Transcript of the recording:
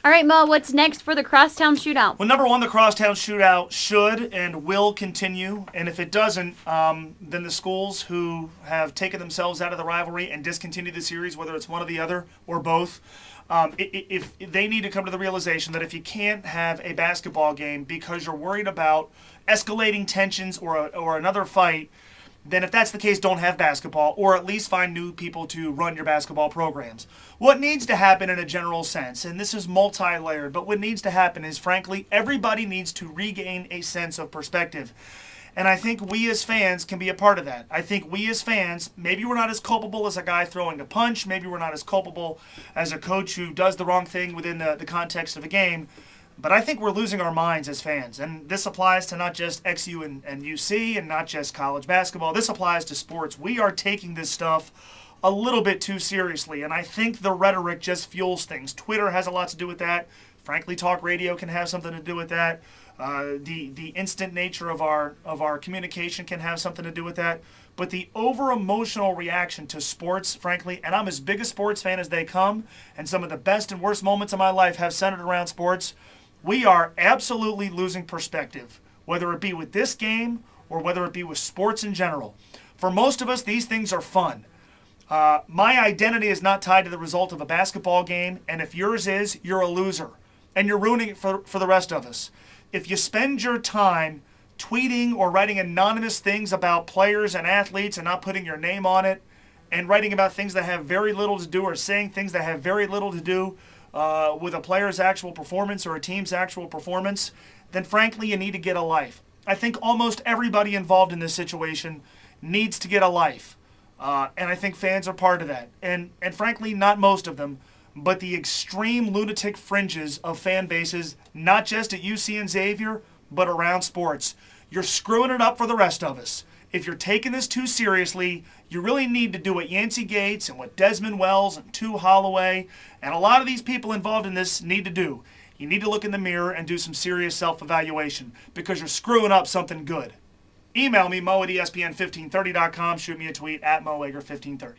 All right, Mo, what's next for the Crosstown Shootout? Well, number one, the Crosstown Shootout should and will continue. And if it doesn't, then the schools who have taken themselves out of the rivalry and discontinued the series, whether it's one or the other or both, if they need to come to the realization that if you can't have a basketball game because you're worried about escalating tensions or another fight, then if that's the case, don't have basketball, or at least find new people to run your basketball programs. What needs to happen in a general sense, and this is multi-layered, but what needs to happen is, frankly, everybody needs to regain a sense of perspective. And I think we as fans can be a part of that. I think we as fans, maybe we're not as culpable as a guy throwing a punch, maybe we're not as culpable as a coach who does the wrong thing within the context of a game, but I think we're losing our minds as fans. And this applies to not just XU and UC and not just college basketball. This applies to sports. We are taking this stuff a little bit too seriously. And I think the rhetoric just fuels things. Twitter has a lot to do with that. Frankly, talk radio can have something to do with that. The instant nature of our communication can have something to do with that. But the over-emotional reaction to sports, frankly, and I'm as big a sports fan as they come, and some of the best and worst moments of my life have centered around sports, we are absolutely losing perspective, whether it be with this game or whether it be with sports in general. For most of us, these things are fun. My identity is not tied to the result of a basketball game, and if yours is, you're a loser, and you're ruining it for the rest of us. If you spend your time tweeting or writing anonymous things about players and athletes and not putting your name on it, and writing about things that have very little to do or saying things that have very little to do with a player's actual performance or a team's actual performance, then frankly you need to get a life. I think almost everybody involved in this situation needs to get a life. And I think fans are part of that. And frankly, not most of them, but the extreme lunatic fringes of fan bases, not just at UC and Xavier, but around sports. You're screwing it up for the rest of us. If you're taking this too seriously, you really need to do what Yancey Gates and what Desmond Wells and Tu Holloway and a lot of these people involved in this need to do. You need to look in the mirror and do some serious self-evaluation because you're screwing up something good. Email me, mo@espn1530.com. Shoot me a tweet at moager1530.